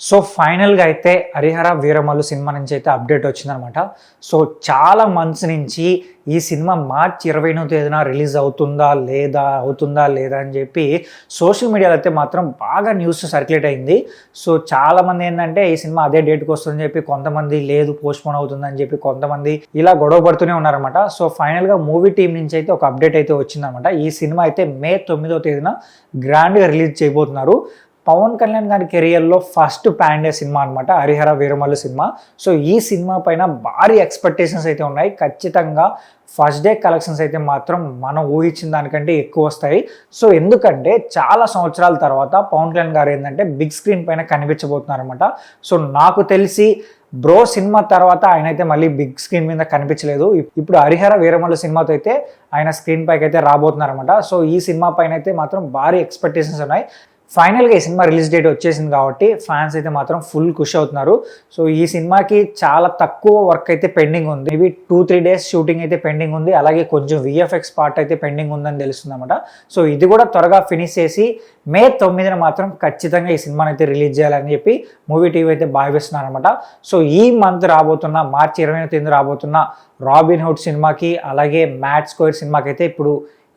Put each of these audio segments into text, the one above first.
So ఫైనల్గా అయితే Harihara Veeramallu cinema నుంచి అయితే అప్డేట్ వచ్చిందనమాట. సో చాలా మంత్స్ నుంచి ఈ సినిమా మార్చి 20వ తేదీన రిలీజ్ అవుతుందా లేదా అని చెప్పి సోషల్ మీడియాలో అయితే మాత్రం బాగా న్యూస్ సర్క్యులేట్ అయింది. సో చాలామంది ఏంటంటే ఈ సినిమా అదే డేట్కి వస్తుందని చెప్పి, కొంతమంది లేదు పోస్ట్పోన్ అవుతుందని చెప్పి, కొంతమంది ఇలా గొడవ పడుతూనే ఉన్నారన్నమాట. సో ఫైనల్గా మూవీ టీం నుంచి అయితే ఒక అప్డేట్ అయితే వచ్చిందనమాట. ఈ సినిమా అయితే మే 9వ తేదీన గ్రాండ్గా రిలీజ్ చేయబోతున్నారు. పవన్ కళ్యాణ్ గారి కెరియర్లో ఫస్ట్ పాండే సినిమా అనమాట హరిహర వీరమల్లు సినిమా. సో ఈ సినిమా పైన భారీ ఎక్స్పెక్టేషన్స్ అయితే ఉన్నాయి. ఖచ్చితంగా ఫస్ట్ డే కలెక్షన్స్ అయితే మాత్రం మనం ఊహించిన దానికంటే ఎక్కువ వస్తాయి. సో ఎందుకంటే చాలా సంవత్సరాల తర్వాత పవన్ కళ్యాణ్ గారు ఏంటంటే బిగ్ స్క్రీన్ పైన కనిపించబోతున్నారు అనమాట. సో నాకు తెలిసి బ్రో సినిమా తర్వాత ఆయన అయితే మళ్ళీ బిగ్ స్క్రీన్ మీద కనిపించలేదు. ఇప్పుడు హరిహర వీరమల్లు సినిమాతో అయితే ఆయన స్క్రీన్ పైకి అయితే రాబోతున్నారు అనమాట. సో ఈ సినిమా పైన అయితే మాత్రం భారీ ఎక్స్పెక్టేషన్స్ ఉన్నాయి. ఫైనల్గా ఈ సినిమా రిలీజ్ డేట్ వచ్చేసింది కాబట్టి ఫ్యాన్స్ అయితే మాత్రం ఫుల్ ఖుషి అవుతున్నారు. సో ఈ సినిమాకి చాలా తక్కువ వర్క్ అయితే పెండింగ్ ఉంది. ఇవి 2-3 డేస్ షూటింగ్ అయితే పెండింగ్ ఉంది. అలాగే కొంచెం VFX పార్ట్ అయితే పెండింగ్ ఉందని తెలుస్తుంది అనమాట. సో ఇది కూడా త్వరగా ఫినిష్ చేసి మే 9న మాత్రం ఖచ్చితంగా ఈ సినిమాని అయితే రిలీజ్ చేయాలని చెప్పి మూవీ టీవీ అయితే భావిస్తున్నారు అనమాట. సో ఈ మంత్ రాబోతున్న మార్చి 20వ తేదీన రాబోతున్న రాబిన్ హుడ్ సినిమాకి, అలాగే మ్యాట్ స్క్వేర్ సినిమాకి అయితే ఇప్పుడు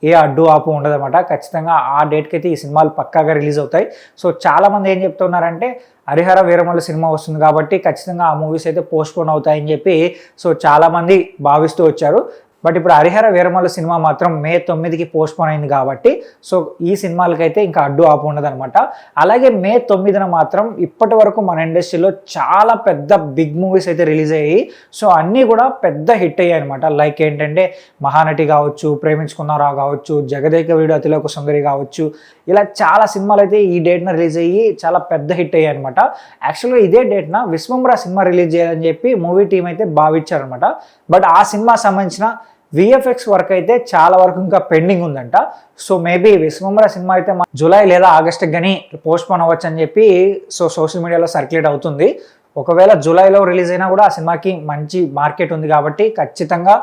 ఏ అడ్డు ఆపు ఉండదన్నమాట. ఖచ్చితంగా ఆ డేట్కి అయితే ఈ సినిమాలు పక్కాగా రిలీజ్ అవుతాయి. సో చాలామంది ఏం చెప్తున్నారంటే హరిహర వీరమల్లు సినిమా వస్తుంది కాబట్టి ఖచ్చితంగా ఆ మూవీస్ అయితే పోస్ట్పోన్ అవుతాయని చెప్పి సో చాలామంది భావిస్తూ వచ్చారు. బట్ ఇప్పుడు హరిహర వీరమల్లు సినిమా మాత్రం మే 9కి పోస్ట్పోన్ అయింది కాబట్టి సో ఈ సినిమాలకైతే ఇంకా అడ్డు ఆపు ఉండదన్నమాట. అలాగే మే 9న మాత్రం ఇప్పటి వరకు మన ఇండస్ట్రీలో చాలా పెద్ద బిగ్ మూవీస్ అయితే రిలీజ్ అయ్యాయి. సో అన్నీ కూడా పెద్ద హిట్ అయ్యాయి అనమాట. లైక్ ఏంటంటే మహానటి కావచ్చు, ప్రేమించుకున్నారా కావచ్చు, జగదేక వీడు అతిలోక సుందరి కావచ్చు, ఇలా చాలా సినిమాలు అయితే ఈ డేట్న రిలీజ్ అయ్యి చాలా పెద్ద హిట్ అయ్యాయి అనమాట. యాక్చువల్గా ఇదే డేట్న విశ్వంబర సినిమా రిలీజ్ చేయాలని చెప్పి మూవీ టీం అయితే భావించారనమాట. బట్ ఆ సినిమా సంబంధించిన VFX వర్క్ అయితే చాలా వరకు ఇంకా పెండింగ్ ఉందంట. సో మేబీ విశ్వంబర సినిమా అయితే జూలై లేదా ఆగస్టుకి కానీ పోస్ట్పోన్ అవ్వచ్చు అని చెప్పి సో సోషల్ మీడియాలో సర్క్యులేట్ అవుతుంది. ఒకవేళ జూలైలో రిలీజ్ అయినా కూడా ఆ సినిమాకి మంచి మార్కెట్ ఉంది కాబట్టి ఖచ్చితంగా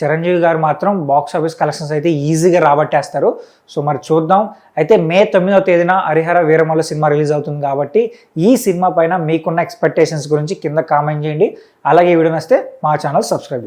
చిరంజీవి గారు మాత్రం బాక్స్ ఆఫీస్ కలెక్షన్స్ అయితే ఈజీగా రాబట్టేస్తారు. సో మరి చూద్దాం. అయితే మే 9వ తేదీన హరిహర వీరమల్లు సినిమా రిలీజ్ అవుతుంది కాబట్టి ఈ సినిమా పైన మీకున్న ఎక్స్పెక్టేషన్స్ గురించి కింద కామెంట్ చేయండి. అలాగే ఈ వీడియో నచ్చితే మా ఛానల్ సబ్స్క్రైబ్ చేసుకోండి.